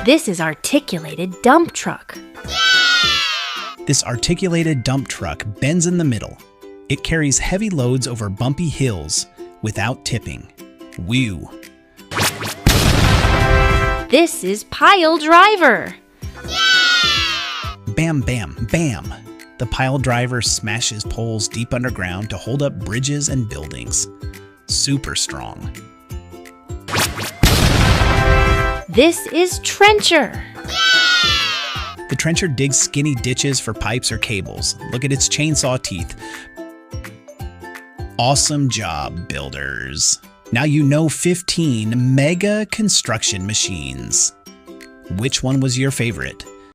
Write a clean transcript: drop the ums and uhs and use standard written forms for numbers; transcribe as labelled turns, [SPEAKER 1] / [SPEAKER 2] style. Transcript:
[SPEAKER 1] This is articulated dump truck.
[SPEAKER 2] This articulated dump truck bends in the middle. It carries heavy loads over bumpy hills without tipping. Whew.
[SPEAKER 1] This is pile driver.
[SPEAKER 2] Bam, bam, bam. The pile driver smashes poles deep underground to hold up bridges and buildings. Super strong.
[SPEAKER 1] This is trencher.
[SPEAKER 2] The trencher digs skinny ditches for pipes or cables. Look at its chainsaw teeth. Awesome job, builders. Now you know 15 mega construction machines. Which one was your favorite?